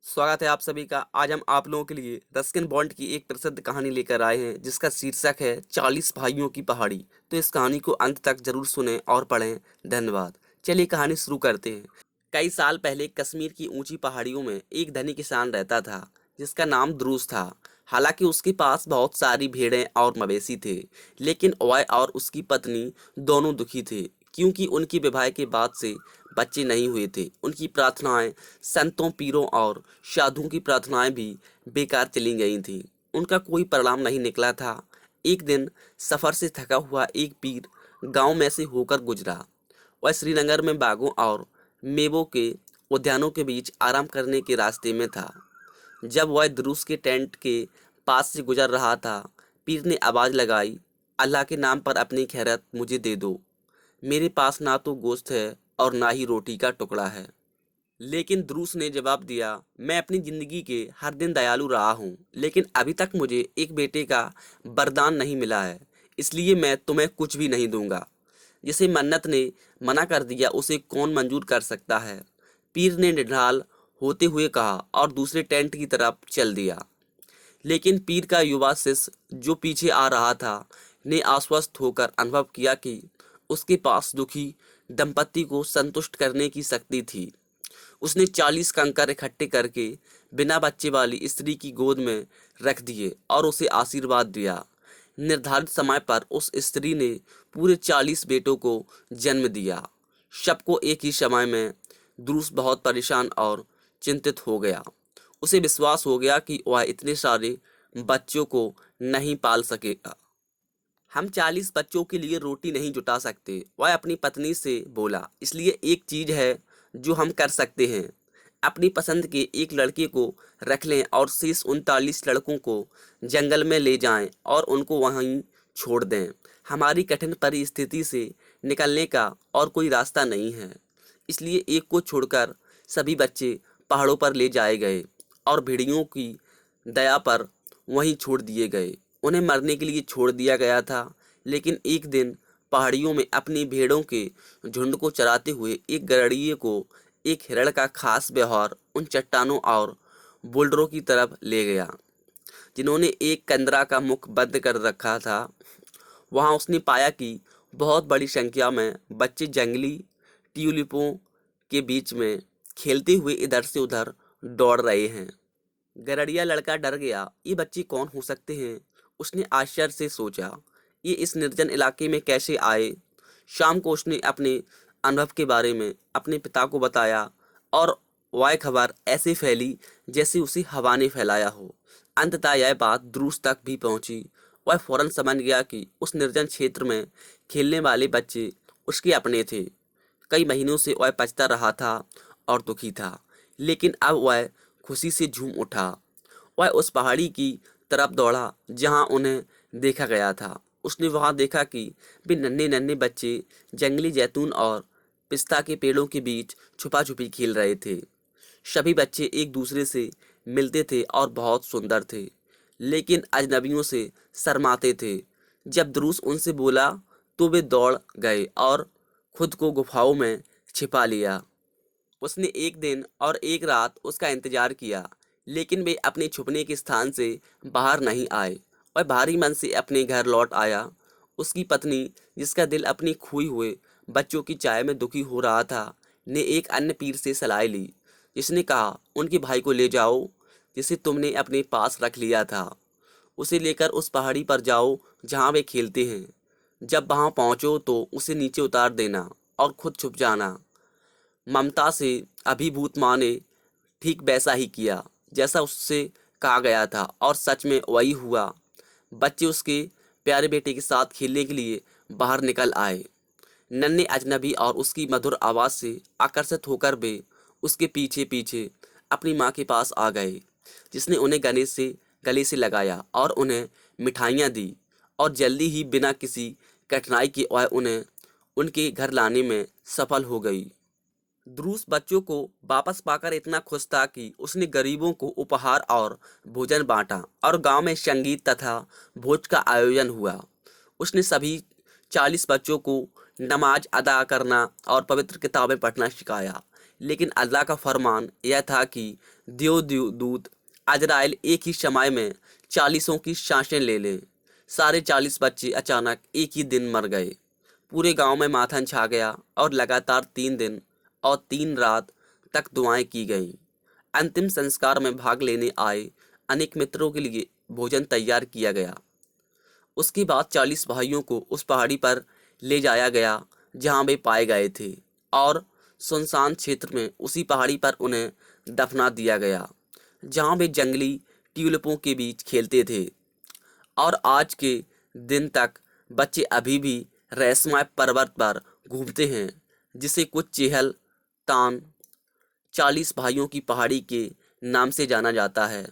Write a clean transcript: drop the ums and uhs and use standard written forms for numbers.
स्वागत है आप सभी का। आज हम आप लोगों के लिए रस्किन बॉन्ड की एक प्रसिद्ध कहानी लेकर आए हैं जिसका शीर्षक है 40 भाइयों की पहाड़ी। तो इस कहानी को अंत तक जरूर सुनें और पढ़ें। धन्यवाद। चलिए कहानी शुरू करते हैं। कई साल पहले कश्मीर की ऊंची पहाड़ियों में एक धनी किसान रहता था जिसका नाम द्रूस था। हालांकि उसके पास बहुत सारी भेड़ें और मवेशी थे, लेकिन वह और उसकी पत्नी दोनों दुखी थे क्योंकि उनके विवाह के बाद से बच्चे नहीं हुए थे। उनकी प्रार्थनाएं, संतों, पीरों और साधुओं की प्रार्थनाएं भी बेकार चली गई थीं। उनका कोई परिणाम नहीं निकला था। एक दिन सफ़र से थका हुआ एक पीर गांव में से होकर गुजरा। वह श्रीनगर में बागों और मेवों के उद्यानों के बीच आराम करने के रास्ते में था। जब वह द्रूस के टेंट के पास से गुजर रहा था, पीर ने आवाज़ लगाई, अल्लाह के नाम पर अपनी खैरत मुझे दे दो। मेरे पास ना तो गोश्त है और ना ही रोटी का टुकड़ा है। लेकिन द्रूस ने जवाब दिया, मैं अपनी ज़िंदगी के हर दिन दयालु रहा हूँ, लेकिन अभी तक मुझे एक बेटे का वरदान नहीं मिला है, इसलिए मैं तुम्हें कुछ भी नहीं दूंगा। जिसे मन्नत ने मना कर दिया उसे कौन मंजूर कर सकता है। पीर ने निढाल होते हुए कहा और दूसरे टेंट की तरफ चल दिया। लेकिन पीर का युवा शिष्य जो पीछे आ रहा था ने आश्वस्त होकर अनुभव किया कि उसके पास दुखी दंपति को संतुष्ट करने की शक्ति थी। उसने 40 कंकर इकट्ठे करके बिना बच्चे वाली स्त्री की गोद में रख दिए और उसे आशीर्वाद दिया। निर्धारित समय पर उस स्त्री ने पूरे 40 बेटों को जन्म दिया। सबको एक ही समय में। द्रूस बहुत परेशान और चिंतित हो गया। उसे विश्वास हो गया कि वह इतने सारे बच्चों को नहीं पाल सकेगा। हम 40 बच्चों के लिए रोटी नहीं जुटा सकते, वह अपनी पत्नी से बोला। इसलिए एक चीज है जो हम कर सकते हैं, अपनी पसंद के एक लड़के को रख लें और शेष 39 लड़कों को जंगल में ले जाएं और उनको वहीं छोड़ दें। हमारी कठिन परिस्थिति से निकलने का और कोई रास्ता नहीं है। इसलिए एक को छोड़कर सभी बच्चे पहाड़ों पर ले जाए गए और भेड़ियों की दया पर वहीं छोड़ दिए गए। उन्हें मरने के लिए छोड़ दिया गया था। लेकिन एक दिन पहाड़ियों में अपनी भेड़ों के झुंड को चराते हुए एक गड़ेड़िए को एक हिरण का खास व्यवहार उन चट्टानों और बोल्डरों की तरफ ले गया जिन्होंने एक कंदरा का मुख बंद कर रखा था। वहां उसने पाया कि बहुत बड़ी संख्या में बच्चे जंगली ट्यूलिपों के बीच में खेलते हुए इधर से उधर दौड़ रहे हैं। गरड़िया लड़का डर गया। ये बच्चे कौन हो सकते हैं? उसने आश्चर्य से सोचा, ये इस निर्जन इलाके में कैसे आए? शाम को उसने अपने अनुभव के बारे में अपने पिता को बताया और वह खबर ऐसे फैली जैसे उसे हवा ने फैलाया हो। अंततः यह बात द्रूस तक भी पहुंची। वह फौरन समझ गया कि उस निर्जन क्षेत्र में खेलने वाले बच्चे उसके अपने थे। कई महीनों से वह पछता रहा था और दुखी था, लेकिन अब वह खुशी से झूम उठा। वह उस पहाड़ी की तरफ दौड़ा जहां उन्हें देखा गया था। उसने वहां देखा कि वे नन्हे नन्हे बच्चे जंगली जैतून और पिस्ता के पेड़ों के बीच छुपा छुपी खेल रहे थे। सभी बच्चे एक दूसरे से मिलते थे और बहुत सुंदर थे, लेकिन अजनबियों से शर्माते थे। जब द्रूस उनसे बोला तो वे दौड़ गए और खुद को गुफाओं में छिपा लिया। उसने एक दिन और एक रात उसका इंतजार किया, लेकिन वे अपने छुपने के स्थान से बाहर नहीं आए। वह भारी मन से अपने घर लौट आया। उसकी पत्नी, जिसका दिल अपनी खोई हुए बच्चों की चाय में दुखी हो रहा था, ने एक अन्य पीर से सलाह ली, जिसने कहा, उनके भाई को ले जाओ जिसे तुमने अपने पास रख लिया था। उसे लेकर उस पहाड़ी पर जाओ जहाँ वे खेलते हैं। जब वहाँ पहुँचो तो उसे नीचे उतार देना और खुद छुप जाना। ममता से अभिभूत माँ ने ठीक वैसा ही किया जैसा उससे कहा गया था, और सच में वही हुआ। बच्चे उसके प्यारे बेटे के साथ खेलने के लिए बाहर निकल आए। नन्हे अजनबी और उसकी मधुर आवाज़ से आकर्षित होकर वे उसके पीछे पीछे अपनी माँ के पास आ गए, जिसने उन्हें गले से लगाया और उन्हें मिठाइयाँ दी, और जल्दी ही बिना किसी कठिनाई के वह उन्हें उनके घर लाने में सफल हो गई। द्रूस बच्चों को वापस पाकर इतना खुश था कि उसने गरीबों को उपहार और भोजन बांटा और गांव में संगीत तथा भोज का आयोजन हुआ। उसने सभी 40 बच्चों को नमाज अदा करना और पवित्र किताबें पढ़ना सिखाया। लेकिन अल्लाह का फरमान यह था कि देवदूत अजराइल एक ही समय में 40 की सांसें ले लें। सारे 40 बच्चे अचानक एक ही दिन मर गए। पूरे गांव में मातम छा गया और लगातार 3 दिन और 3 रात तक दुआएं की गईं। अंतिम संस्कार में भाग लेने आए अनेक मित्रों के लिए भोजन तैयार किया गया। उसके बाद 40 भाइयों को उस पहाड़ी पर ले जाया गया जहां वे पाए गए थे, और सुनसान क्षेत्र में उसी पहाड़ी पर उन्हें दफना दिया गया जहां वे जंगली ट्यूलिपों के बीच खेलते थे। और आज के दिन तक बच्चे अभी भी रहस्यमय पर्वत पर घूमते हैं, जिसे कुछ चेहल तान 40 भाइयों की पहाड़ी के नाम से जाना जाता है।